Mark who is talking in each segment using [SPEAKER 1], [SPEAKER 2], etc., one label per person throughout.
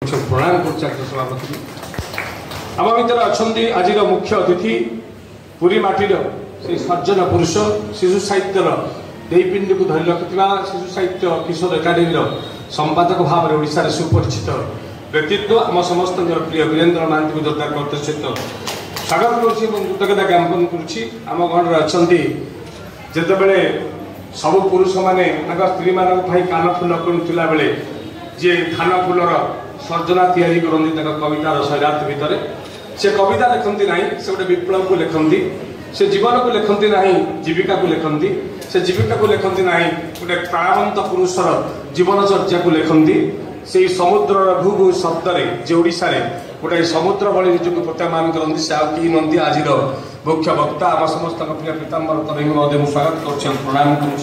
[SPEAKER 1] प्रणाम करपति आम भर अच्छा आज मुख्य अतिथि पुरी माटीर से सज्जन पुरुष शिशु साहित्यर देईपिंडी को धरी रखा शिशु साहित्य किशोर एकाडेमी संपादक भाव में ओडिशा सुपरिचित व्यक्तित्व आम समस्त प्रिय वीरेन्द्र महांती को जोरदार करते सहित स्वागत कृतज्ञता ज्ञापन करम घर अच्छा जितेबले सब पुरुष मैंने स्त्री मान कान फुल करुला बेले जी धान फुलर सर्जना तैयारी करती कवितार शैलार्थ भितर से कविता लिखती ना से गोटे विप्लव को लिखती से जीवन को लिखती ना जीविका को लिखती से जीविका को लिखती ना गोटे प्राणवंत पुरुषर जीवनचर्या को लिखती से समुद्र भू शब्द जे ओडिशा गोटे समुद्र भली निजक प्रत्यामान करती से आई नुहति आज मुख्य वक्ता आम समस्त प्रिय पीताम्बर तरंगी महोदय मुझे स्वागत कर प्रणाम करम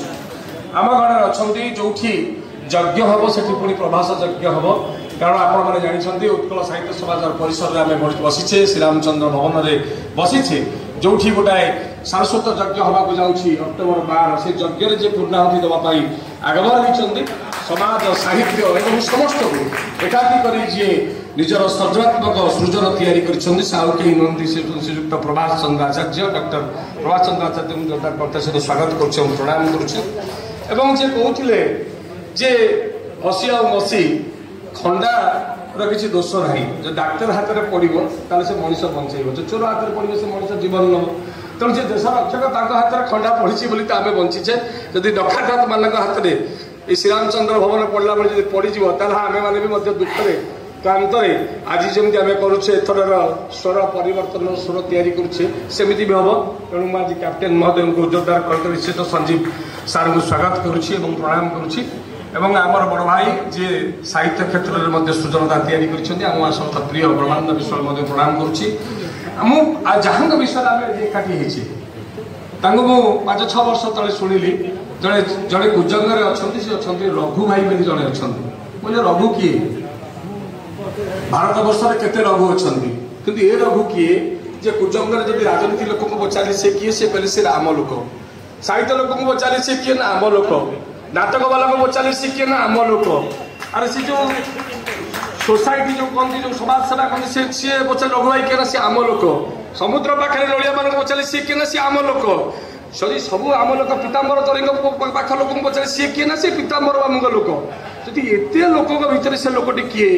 [SPEAKER 1] घर अच्छा जो यज्ञ हम से पुणी प्रभास यज्ञ हम कारण आपण मैंने जानते उत्कल साहित्य समाज परिसर में आम बसीचे श्रीरामचंद्र भवन में बसीचे जो गोटाए सारस्वत यज्ञ हवा जाऊँगी अक्टोबर 12 से यज्ञ जे पूर्णाहुति देवाई आगमन होती समाज साहित्य एवं समस्त को एकाठी कर निजर सृजनात्मक सृजन तैयारी करी नुहति श्रीजुक्त प्रभास चंद्र आचार्य डॉक्टर प्रभास चंद्र आचार्य जोरदार करते सहित स्वागत कर प्रणाम कहते जे हसी आ मसी खंडार किसी दोष ना जो डाक्तर हाथ में पड़ो से मनीष बंचेब जो चोर हाथ में पड़ो से मनीष जीवन नब तेणु से देश रक्षक हाथ में खंडा पड़ी बोली तो आम बंचीचे जदि डकायत मान हाथ में श्रीरामचंद्र भवन पड़ा बेले जब पड़ो ताल आम मैंने भी दुखरे क्लांतर आज जमी आम करुचे एथर स्वर परिवर्तन स्वर तैयारी करुचे सेमती भी हम तेणु मुझे कैप्टेन महोदय को जोरदार कर निश्चित संजीव सार को स्वागत करुच्ची प्रणाम करुच्ची एवं आमर बड़ भाई जी साहित्य क्षेत्र में सृजनता तैयारी कर समस्त प्रिय ब्रह्मानंद विश्वाल प्रणाम करुच्ची जहाँ विषय आम एकाठी मुझे 5-6 वर्ष तले शुणिली जड़े जड़े कुजंगर अच्छा रघु भाई बोली जड़े अच्छा मुझे रघु किए भारत वर्ष में केते रघु अच्छा कि ये रघु किए जे कुजंगर जब राजनीति लोक को पचारे सी किए से कहले से आम लोक साहित्य लोक को पचारे सी किए ना आम लोक नाटक वाला को पचारे सी किए ना आम लोक अरे सी जो सोसाइटी जो कहते जो समाज सेवा कहते सी पचारे रघु भाई किए ना सी आम लोक समुद्र पाखे लड़िया मान पचारे सी किए ना सी आम लोक सरी सब आम लोक पीताम्बर तरंग पाख लोक पचारे सी किए ना सी पीताम्बर बामुक लोक जदि एत लोक भीतर से लोकटी किए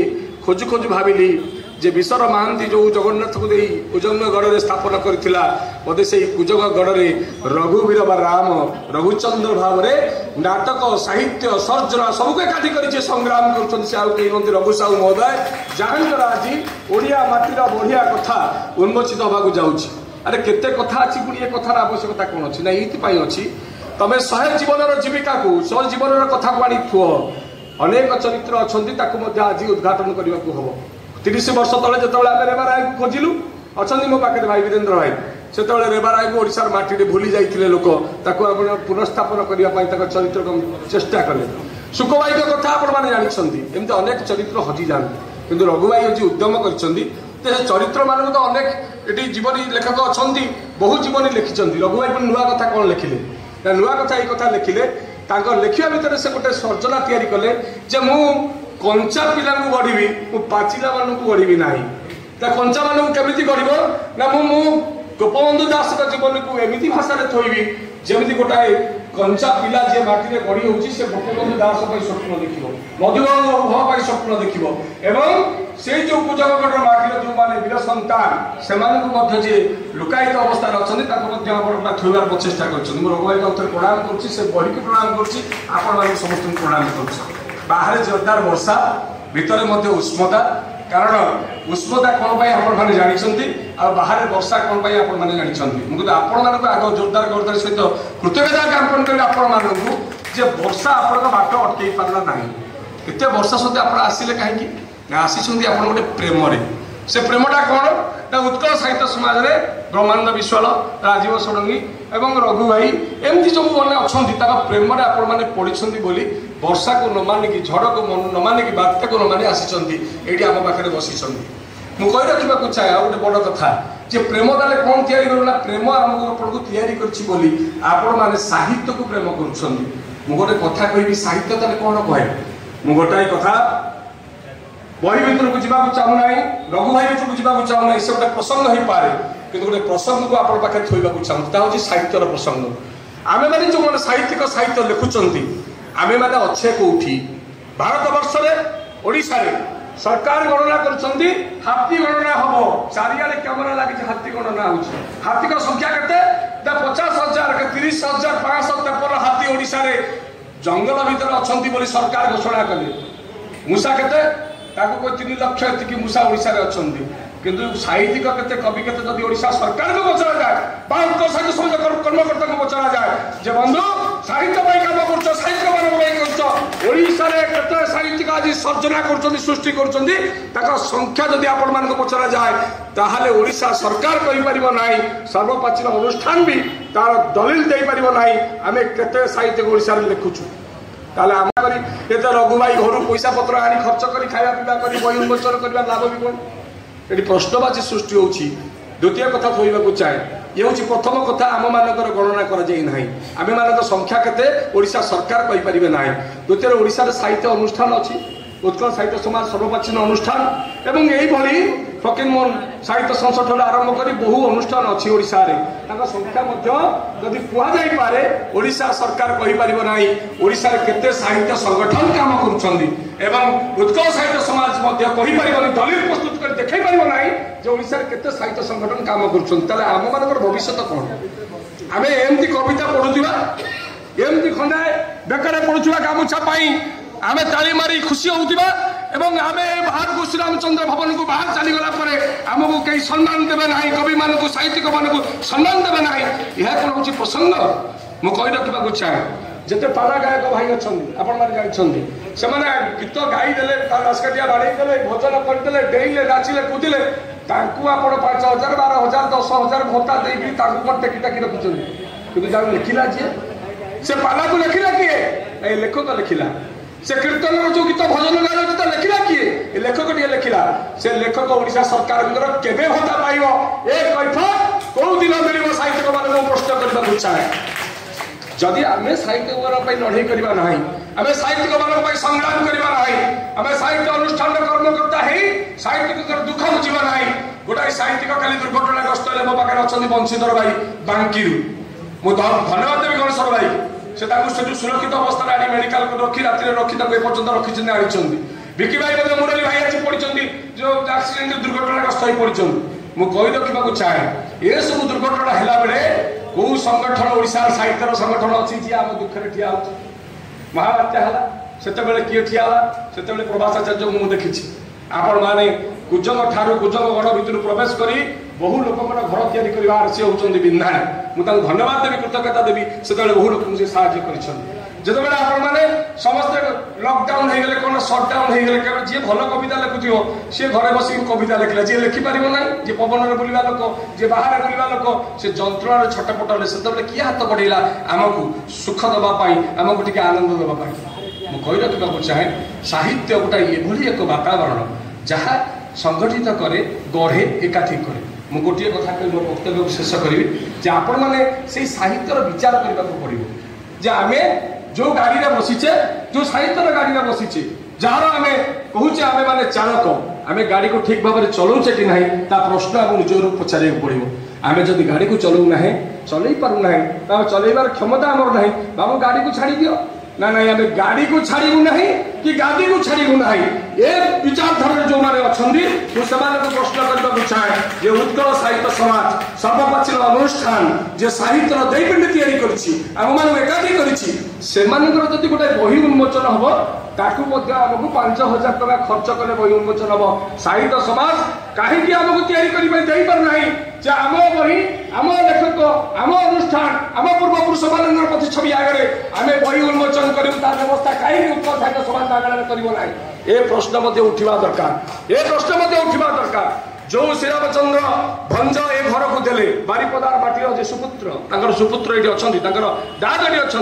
[SPEAKER 1] खोजु खोजु भाविली जे विश्वर महांती जो जगन्नाथ को दे कुजंगगढ़ में स्थापन करथिला बोधे से कुजंगगढ़ में रघुवीर बा राम रघुचंद्र भाव में नाटक साहित्य सर्जना सबको एकाठी कर संग्राम कर रघु साहू महोदय जहाँ आज ओडिया माटीर बढ़िया कथा उन्मोचित होगा जाऊँगी अरे केते कथा अच्छी पुणी ये कथार आवश्यकता कौन अच्छी ना ये अच्छी तुम 100 जीवन जीविका को 100 जीवन कथा को आनी थुओ अनेक चरित्र अच्छा आज उद्घाटन करने को हम 30 वर्ष तले जो रेवा राय को खोजिलु अच्छा मो पाखे भाई वीरेन्द्र भाई से रेवा राय को ओडिशार माटी में भूली जाते लोक पुनर्स्थापन करने चरित्र चेष्टा कले सुखबाई कथा आपने जानते एमती अनेक चरित्र हजि जाती किंतु रघुभाई हूँ उद्यम कर चरित्र मान तो अनेक ये जीवनी लेखक अच्छा बहु जीवनी लिखिं रघुभाई नुआ कथा कौन लिखिले नुआ कथा ये कथा लिखिले लिखा भितर से गोटे सर्जना तैयारी कले जे मु कंचा पिला गढ़ी मु पाचिला मान गढ़ी ना कंचा मान केमी गढ़ ना मु गोपबंधु दास जीवन को एमती भाषा थोबी जमी गोटाए कंचा पिला जी माटी में गढ़ी होची से गोपबंधु दास स्वप्न देख मधुबाबू स्वप्न देख से जो कुजंगगढ़ माटी जो मैंने वीर संतान से लुकायित अवस्था अच्छा थोबार प्रचेषा कर रघुभाई उत्तर प्रणाम कर बड़ी को प्रणाम कर समस्त प्रणाम कर बाहर जोरदार वर्षा भितर उष्मता कारण उष्मता कौन आपने जानते बाहर वर्षा कौन आपने जानते मुझे आपण आग जोरदार करदार सहित कृतज्ञता ज्ञापन करें आपण वर्षा आपण बाट अटकई पारा ना एत वर्षा सहित आप आसिले कहीं आसी गोटे प्रेम से प्रेमटा कौन ना उत्कल साहित्य समाज में ब्रह्मानंद विश्वाल राजीव षडंगी एवं रघु भाई एमती जो मैंने अच्छा प्रेम आपने पढ़ी बोली वर्षा को न मानिकी झड़ को न मानिकी बात्या को न मानि आसी आम पाखे बसी मुझे कही रखा चाहे आ गए बड़ कथा जे प्रेम ताले कौन तैयारी करना प्रेम आमको तैयारी कर साहित्य को प्रेम कर गोटे कथा कहि साहित्य ताले कौन कहे मु गोटाए कथा बही भितर को जावाक चाहूना रघु भाई भितर को जावाक चाहूना से गोटे प्रसंग हो पारे कि गोटे प्रसंग को आप पाखे थोड़ा चाहूँ साहित्यर प्रसंग आमे मैंने जो मैंने साहित्यिक साहित्य लिखुंट आमे मैंने अच्छे कौटी भारत वर्ष ओडिशा सरकार गणना कर हाथी गणना हम चारिड़े कैमेरा लगी हाथी गणना हो हाथी का संख्या के 50,000 30,000 553 हाथी ओडिशा रे जंगल भितर अच्छा सरकार घोषणा कले मूषा के 3 लाख एति मूषा ओडिशा रे अच्छा किंतु साहित्यिक केते कवि केते जदि ओडिशा सरकार को पचरा जाए बा साहित्य समाज कर्मकर्ता को पचरा जाए जे बंधु साहित्य पाई काम करछ साहित्य मान पाई करछ ओडिशा रे केते साहित्यिक आज सर्जना करछन्ती सृष्टि करछन्ती ताका संख्या जदि आपण मान को पचरा जाए ताहाले ओडिशा सरकार कहि परिबो नाही सर्वप्राचीन अनुष्ठान भी तार दलिल देई परिबो नाही आमे केते साहित्य ओडिशा रे लिखुछु ताले आम करी एते रघु भाई घर पैसा पत्र आनी खर्च करी खाया पीवा करी बही उन्मोचन करबा लाभ भी कोन ये प्रश्नवाची सृष्टि होची द्वितीय कथा कहवाक चाहे ये हूँ प्रथम कथा आम मानकर गणना आम मान संख्या केते ओडिशा सरकार कहि परिबे ना द्वितीय ओडिशा साहित्य अनुष्ठान अच्छी उत्कल साहित्य समाज सर्वप्राचीन अनुष्ठान एवं यही फकीर मोहन साहित्य संसद ठार आरंभ कर बहु अनुष्ठान अच्छी ओडिशा रे संख्या जदि कहुई पारे ओडिशा सरकार कहि परिबो नाही ओडिशा रे केते साहित्य संगठन काम करुछन्ती एवं उत्कल साहित्य समाज मध्य कहि परिबो दलिल प्रस्तुत कर देखै परिबो नाही जे ओडिशा रे केते साहित्य संगठन काम करुछन्ती ताले आम मानकर भविष्य कोन आमे एमती कविता पढुथिबा एमती खंडा बेकारे पढुथिबा गामुछा पाई आमे ताली मारी खुशी होउथिबा एवं आमे बाहर को श्री रामचंद्र भवन को बाहर चली गला परे हमको कई सम्मान देबे नाही कवि मान को साहित्यिक मान को सम्मान देबे नाही यह कोन होची प्रसंग मु कहि रखबा को चाहे जते पाला गायक भाई अछंदी आपण माने जानिछंदी से माने गीत गाई देले दासकटिया बाड़ी देले भजन कर देले डेइले नाचिले कूदिले तांकू आपण 5,000 12,000 10,000 भत्ता देबी तांकू कोन टेकी टाकी रखुछंदी किंतु जान लिखिला जे से पाला को लिखिला किए ए लेखक लिखिला से कीर्तन जो गीत भजन गाय लिखिला किए लेखक टे लिखिला से लेखक ओडिशा सरकार केबे भत्ता पाइबो ए कैफत को दिन मिलिबो साहित्यिक मान प्रश्न करबा चाहे जदि आमे साहित्य मान लड़ाई करबा नाही आमे साहित्यिक मान संग्राम करबा नाही आमे साहित्य अनुष्ठान कर्मकर्ता हे साहित्यिक दुख बुझिबा नाही गोटाई साहित्यिक काली दुर्घटनाग्रस्त मो पाखे अछंती बंशीधर भाई बांकीरू मु धन्यवाद देवी गणेश्वर भाई से सुरक्षित अवस्था आनी मेडिकल रखी राति रखी एपर्तंत रखी आनी विकी भाई मुरली भाई आज पड़ी जो एक्सीडेंट दुर्घटनाग्रस्त हो पड़ी मुझे रखा चाहे ये सब दुर्घटना है बेले कौ संगठन ओडिशा साहित्य संगठन अच्छी जी आम दुखे ठिया हो महाबात्या है से किए ठिया से प्रभासाचार्य मुझे देखी आपण मैंने कुजंग ठारू कुजंग गण भितर प्रवेश करी बहु लोक घर तैयारी करवार सी होउछन्ती बिन्धा मुझे धन्यवाद देवी कृतज्ञता देवी से बहु लोक मुझे साहाय्य करिछन्ती जेतेबेले आपण माने समस्त लॉकडाउन हो गले कोन शटडाउन हो गले केवल जे भल कविता लिखुथियो से घरे बसी कविता लिखला जे लिखि पारिबो नै जे पवन रे बुलिबा लोक जे बाहर बुलिबा लोक से जंत्रणा रे छटपट ले सेतेबेले किया हाथ बढ़ेला हमकु सुख दबा पाई हमकु टिके आनंद दबा पाई मु कहि रखबा चाहे साहित्य गोटा एभली एक वातावरण जहाँ संगठित करे गढ़े एकाठी करे मु गोटे कथा कहि मोर वक्तव्य को शेष करी जे आपण माने से साहित्यर विचार करबा को पड़िबो जे आमे जो गाड़ी रे बसीचे जो साहित्यर गाड़ी रे बसीचे जार आमे कहूचे आमे माने चालक आमे गाड़ी को ठीक भाव में चलाउचे कि नहीं ता प्रश्न हम निजर पचारे पड़िबो आमे जदि गाड़ी को चलाउ नाही चलै पारु नाही ता चलैबार क्षमता हमर नाही बाबू गाड़ी को छाड़ी दियो ना ना आम गाड़ी को छाड़ू ना कि गाड़ी को छाड़ू ना ये विचारधारा जो मैंने अच्छा मुझे प्रश्न करने को चाहे जे उत्कल साहित्य समाज सर्वप्राचीन अनुष्ठान जे साहित्य दैपिंड एकाठी करी गोटे बही उन्मोचन हम ताकू आमको 5,000 टका खर्च कले बही उन्मोचन हम साहित्य समाज कहीं आमको या जे आम बही आम लेखक आम अनुष्ठान आम पूर्वपुरुष मान प्रतिछवि आगे आम बही उन्मोचन करूँ तार व्यवस्था कहीं उत्कल साहित्य समाज आगे करना ये प्रश्न उठा दरकार ये प्रश्न उठा दरकार जो श्रीरामचंद्र भंज ए घर को देले बारिपदार माटी सुपुत्र सुपुत्र ये अच्छा दाद ये अच्छा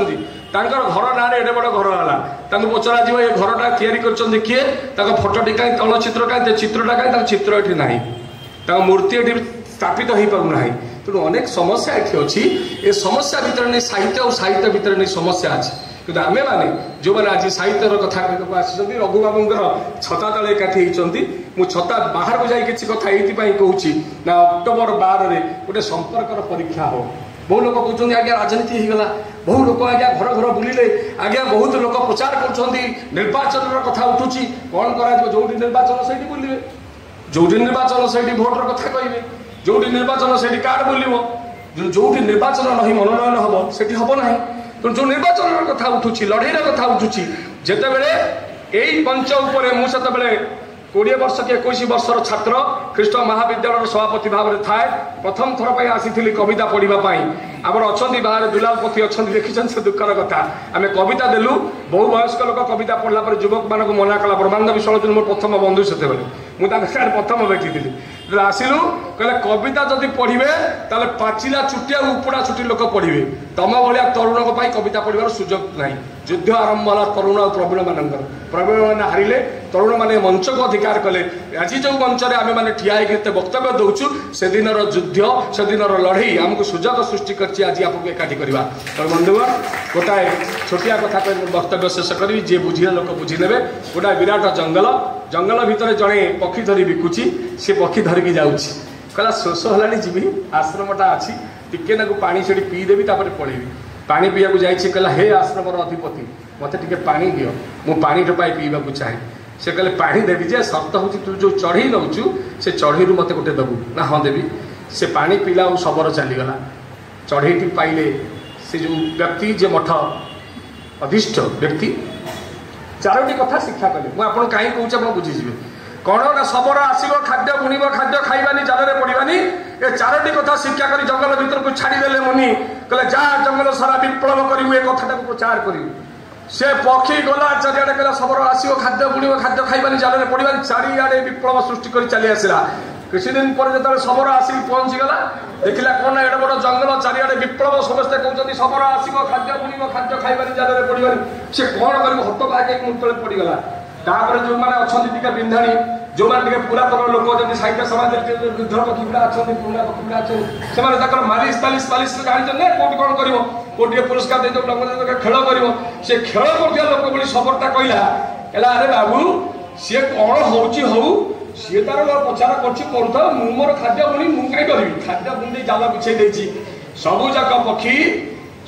[SPEAKER 1] घर ना एडे बड़ घर है पचरा जीव ये घरटा या किए फोटोटी कहीं तल चित्र कहीं चित्रटा कहीं चित्र ये ना मूर्ति ये स्थापित हो पारना तेणु अनेक समस्या ये अच्छी ये समस्या भितर नहीं साहित्य और साहित्य भितर नहीं समस्या अच्छी କିନ୍ତୁ ଆମେମାନେ ଯେଉଁମାନେ ଆଜି ସାହିତ୍ୟର କଥା କହିବାକୁ ଆସିଛନ୍ତି ରଘୁ ବାବୁଙ୍କର ଛତା ତଳେ ଏକାଠି ହେଇଛନ୍ତି। ମୁଁ ଛତା ବାହାରକୁ ଯାଇ କିଛି କଥା ଏଇଥିପାଇଁ କହୁଛି ନା ଅକ୍ଟୋବର 12ରେ ଗୋଟେ ସମ୍ପର୍କର ପରୀକ୍ଷା ହବ। ବହୁ ଲୋକ କହୁଛନ୍ତି ଆଜ୍ଞା ରାଜନୀତି ହେଇଗଲା, ବହୁ ଲୋକ ଆଜ୍ଞା ଘର ଘର ବୁଲିଲେ, ଆଜ୍ଞା ବହୁତ ଲୋକ ପ୍ରଚାର କରୁଛନ୍ତି, ନିର୍ବାଚନର କଥା ଉଠୁଛି, କ'ଣ କରାଯିବ? ଯୋଉଠି ନିର୍ବାଚନ ସେଇଠି ବୁଲିବେ, ଯୋଉଠି ନିର୍ବାଚନ ସେଇଠି ଭୋଟର କଥା କହିବେ, ଯୋଉଠି ନିର୍ବାଚନ ସେଇଠି କାର୍ଡ ବୁଲିବ, ଯୋଉଠି ନିର୍ବାଚନ ନାହିଁ ମନୋନୟନ ହବ ସେଠି ହବ ନାହିଁ। ତେଣୁ ଯୋଉ ନିର୍ବାଚନର କଥା ଉଠୁଛି, ଲଢ଼େଇର କଥା ଉଠୁଛି, ଯେତେବେଳେ ଏଇ ମଞ୍ଚ ଉପରେ ମୁଁ ସେତେବେଳେ 20 ବର୍ଷ କି 21 ବର୍ଷର ଛାତ୍ର ଖ୍ରୀଷ୍ଟ ମହାବିଦ୍ୟାଳୟର ସଭାପତି ଭାବରେ ଥାଏ। ପ୍ରଥମ ଥର ପାଇଁ ଆସିଥିଲି କବିତା ପଢ଼ିବା ପାଇଁ। ଆମର ଅଛନ୍ତି ବାହାରେ ଦୁଲାଲ ପତି ଅଛନ୍ତି, ଦେଖିଛନ୍ତି ସେ ଦୁଃଖର କଥା। ଆମେ କବିତା ଦେଲୁ, ବହୁ ବୟସ୍କ ଲୋକ କବିତା ପଢ଼ିଲା ପରେ ଯୁବକମାନଙ୍କୁ ମନା କଲା। ବ୍ରହ୍ମାନନ୍ଦ ବିଶ୍ୱାଳ ମୋର ପ୍ରଥମ ବନ୍ଧୁ ସେତେବେଳେ, ମୁଁ ତାଙ୍କ ସାଙ୍ଗରେ ପ୍ରଥମ ଭେଟିଥିଲି। ଯେତେବେଳେ ଆସିଲୁ କହିଲେ କବିତା ଯଦି ପଢ଼ିବେ ତାହେଲେ ପାଚିଲା ଚୁଟି ଆଉ ଉପଡ଼ା ଚୁଟି ଲୋକ ପଢ଼ିବେ, ତମ ଭଳିଆ ତରୁଣଙ୍କ ପାଇଁ କବିତା ପଢ଼ିବାର ସୁଯୋଗ ନାହିଁ। ଯୁଦ୍ଧ ଆରମ୍ଭ ହେଲା ତରୁଣ ଆଉ ପ୍ରବୀଣ ମାନଙ୍କର। ପ୍ରବୀଣମାନେ ହାରିଲେ, ତରୁଣମାନେ ମଞ୍ଚକୁ ଅଧିକାର କଲେ। ଆଜି ଯେଉଁ ମଞ୍ଚରେ ଆମେମାନେ ଠିଆ ହେଇକି ଏତେ ବକ୍ତବ୍ୟ ଦେଉଛୁ, ସେଦିନର ଯୁଦ୍ଧ, ସେଦିନର ଲଢ଼େଇ ଆମକୁ ସୁଯୋଗ ସୃଷ୍ଟି କରିଛି ଆଜି ଆପଣଙ୍କୁ ଏକାଠି କରିବା। ତେଣୁ ବନ୍ଧୁଗଣ, ଗୋଟାଏ ଛୋଟିଆ କଥା କହି ମୁଁ ବକ୍ତବ୍ୟ ଶେଷ କରିବି, ଯିଏ ବୁଝିଲେ ଲୋକ ବୁଝିନେବେ। ଗୋଟାଏ ବିରାଟ ଜଙ୍ଗଲ, ଜଙ୍ଗଲ ଭିତରେ ଜଣେ ପକ୍ଷୀ ଧରି ବିକୁଛି। ସେ ପକ୍ଷୀ ଧରିକି ଯାଉଛି, କହିଲା ଶୋଷ ହେଲାଣି ଯିବି, ଆଶ୍ରମଟା ଅଛି, ଟିକେ ନାକୁ ପାଣି ସେଠି ପିଇଦେବି ତାପରେ ପଳେଇବି। ପାଣି ପିଇବାକୁ ଯାଇଛି, କହିଲା ହେ ଆଶ୍ରମର ଅଧିପତି, ମୋତେ ଟିକେ ପାଣି ଦିଅ, ମୁଁ ପାଣି ଟୋପାଏ ପିଇବାକୁ ଚାହେଁ। ସେ କହିଲେ ପାଣି ଦେବି ଯେ ସର୍ତ୍ତ ହେଉଛି ତୁ ଯେଉଁ ଚଢ଼େଇ ନେଉଛୁ ସେ ଚଢ଼େଇରୁ ମୋତେ ଗୋଟେ ଦେବୁ। ନା ହଁ ଦେବି। ସେ ପାଣି ପିଇଲା ଆଉ ଶବର ଚାଲିଗଲା। ଚଢ଼େଇଟି ପାଇଲେ ସେ ଯେଉଁ ବ୍ୟକ୍ତି, ଯେ ମଠ ଅଧିଷ୍ଠ ବ୍ୟକ୍ତି, 4ଟି କଥା ଶିକ୍ଷା କଲେ। ମୁଁ ଆପଣ କାହିଁ କହୁଛି ଆପଣ ବୁଝିଯିବେ। କ'ଣ ନା ଶବର ଆସିବ, ଖାଦ୍ୟ ବୁଣିବ, ଖାଦ୍ୟ ଖାଇବାନି, ଜାଲରେ ପଡ଼ିବାନି, ଏ 4ଟି କଥା ଶିକ୍ଷା କରି ଜଙ୍ଗଲ ଭିତରକୁ ଛାଡ଼ିଦେଲେ ମୁନି। କହିଲେ ଯା ଜଙ୍ଗଲ ସାରା ବିପ୍ଳବ କରିବୁ, ଏ କଥାଟାକୁ ପ୍ରଚାର କରିବୁ। ସେ ପକ୍ଷୀ ଗଲା ଚାରିଆଡ଼େ, କହିଲା ଶବର ଆସିବ, ଖାଦ୍ୟ ବୁଣିବ, ଖାଦ୍ୟ ଖାଇବାନି, ଜାଲରେ ପଡ଼ିବାନି, ଚାରିଆଡ଼େ ବିପ୍ଳବ ସୃଷ୍ଟି କରି ଚାଲି ଆସିଲା। କିଛି ଦିନ ପରେ ଯେତେବେଳେ ଶବର ଆସିକି ପହଞ୍ଚିଗଲା, ଦେଖିଲା କ'ଣ ନା ଏଡ଼େ ବଡ଼ ଜଙ୍ଗଲ, ଚାରିଆଡ଼େ ବିପ୍ଳବ, ସମସ୍ତେ କହୁଛନ୍ତି ଶବର ଆସିବ, ଖାଦ୍ୟ ବୁଣିବ, ଖାଦ୍ୟ ଖାଇବାନି, ଜାଲରେ ପଡ଼ିବାନି। ସେ କ'ଣ କରିବ, ହତବାକ୍ ହେଇକି ତଳେ ପଡ଼ିଗଲା। ତାପରେ ଯେଉଁମାନେ ଅଛନ୍ତି ଟିକେ ବିନ୍ଧାଣୀ, ଯେଉଁମାନେ ଟିକେ ପୁରାତନ ଲୋକ ଅଛନ୍ତି, ସାହିତ୍ୟ ସମାଜରେ ବୃଦ୍ଧ ପକ୍ଷୀ ଗୁଡ଼ା ଅଛନ୍ତି, ପୁରୁଣା ପକ୍ଷୀ ଗୁଡ଼ା ଅଛନ୍ତି, ସେମାନେ ତାଙ୍କର ମାଲିସ ତାଲିସ ଜାଣିଛନ୍ତି ନା କୋଉଠି କ'ଣ କରିବ, କୋଉଠି ଟିକେ ପୁରସ୍କାର ଦେଇଦେବ, ଖେଳ କରିବ। ସେ ଖେଳ କରୁଥିବା ଲୋକ ଭଳି ଶବରଟା କହିଲା, ଆରେ ବାବୁ ସିଏ କ'ଣ ହଉଛି ହଉ, ସିଏ ତାର ପ୍ରଚାର କରୁଛି କରୁଥାଉ, ମୁଁ ମୋର ଖାଦ୍ୟ ବୁଣି ମୁଁ କାହିଁ କରିବି। ଖାଦ୍ୟ ବୁଣି ଦେଇ ଜାଲ ବିଛେଇ ଦେଇଛି। ସବୁଯାକ ପକ୍ଷୀ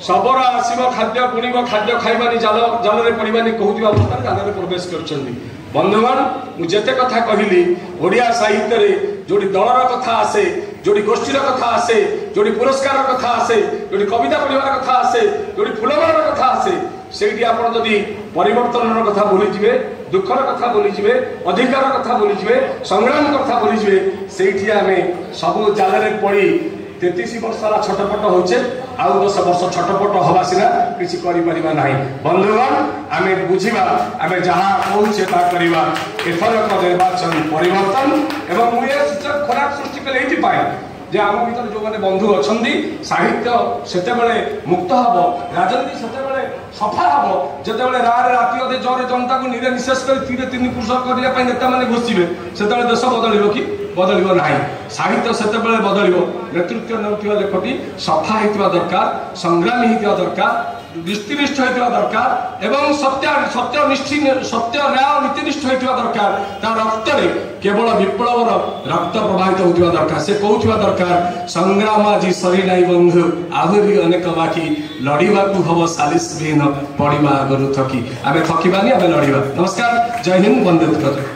[SPEAKER 1] ଶବର ଆସିବ, ଖାଦ୍ୟ ବୁଣିବ, ଖାଦ୍ୟ ଖାଇବାନି, ଜାଲରେ ପଡ଼ିବାନି କହୁଥିବା ଅବସ୍ଥାରେ ଜାଲରେ ପ୍ରବେଶ କରିଛନ୍ତି। ବନ୍ଧୁଗଣ, ମୁଁ ଯେତେ କଥା କହିଲି, ଓଡ଼ିଆ ସାହିତ୍ୟରେ ଯୋଉଠି ଦଳର କଥା ଆସେ, ଯୋଉଠି ଗୋଷ୍ଠୀର କଥା ଆସେ, ଯୋଉଠି ପୁରସ୍କାରର କଥା ଆସେ, ଯୋଉଠି କବିତା ପଢ଼ିବାର କଥା ଆସେ, ଯୋଉଠି ଫୁଲମାଳର କଥା ଆସେ, ସେଇଠି ଆପଣ ଯଦି ପରିବର୍ତ୍ତନର କଥା ଭୁଲିଯିବେ, ଦୁଃଖର କଥା ଭୁଲିଯିବେ, ଅଧିକାର କଥା ଭୁଲିଯିବେ, ସଂଗ୍ରାମ କଥା ଭୁଲିଯିବେ, ସେଇଠି ଆମେ ସବୁ ଜାଲରେ ପଡ଼ି 33 ବର୍ଷ ହେଲା ଛଟପଟ ହଉଛେ, ଆଉ 10 ବର୍ଷ ଛଟପଟ ହବା ସିନା କିଛି କରିପାରିବା ନାହିଁ। ବନ୍ଧୁଗଣ, ଆମେ ବୁଝିବା, ଆମେ ଯାହା କହୁଛେ ତାହା କରିବା। ଏଥରକ ନିର୍ବାଚନ ପରିବର୍ତ୍ତନ, ଏବଂ ମୁଁ ଏ ଖରାପ ସୃଷ୍ଟି କଲେ ଏଇଥିପାଇଁ ଯେ ଆମ ଭିତରେ ଯେଉଁମାନେ ବନ୍ଧୁ ଅଛନ୍ତି, ସାହିତ୍ୟ ସେତେବେଳେ ମୁକ୍ତ ହବ, ରାଜନୀତି ସେତେବେଳେ ସଫା ହବ ଯେତେବେଳେ ରାରେ ରାତି ଅଧେ ଜୋରେ ଜନତାକୁ ନିଃଶେଷ କରି 3 ପୁରୁଷ କରିବା ପାଇଁ ନେତାମାନେ ଘୋଷିବେ। ସେତେବେଳେ ଦେଶ ବଦଳିବ କି? ବଦଳିବ ନାହିଁ। ସାହିତ୍ୟ ସେତେବେଳେ ବଦଳିବ, ନେତୃତ୍ୱ ନେଉଥିବା ଲେଖଟି ସଫା ହେଇଥିବା ଦରକାର, ସଂଗ୍ରାମୀ ହେଇଥିବା ଦରକାର, ନୀତିନିଷ୍ଠ ହେଇଥିବା ଦରକାର, ଏବଂ ସତ୍ୟ ନ୍ୟାୟ ନୀତିନିଷ୍ଠ ହେଇଥିବା ଦରକାର। ତା ରକ୍ତରେ କେବଳ ବିପ୍ଳବର ରକ୍ତ ପ୍ରବାହିତ ହେଉଥିବା ଦରକାର। ସେ କହୁଥିବା ଦରକାର, ସଂଗ୍ରାମ ଆଜି ସରି ନାହିଁ ବନ୍ଧୁ, ଆହୁରି ଅନେକ ବାକି, ଲଢ଼ିବାକୁ ହବ ସାଲିସ ବିହୀନ, ପଡ଼ିବା ଆଗରୁ ଥକି। ଆମେ ଥକିବାନି, ଆମେ ଲଢ଼ିବା। ନମସ୍କାର, ଜୟ ହିନ୍ଦ, ବନ୍ଦେ ମାତରମ୍।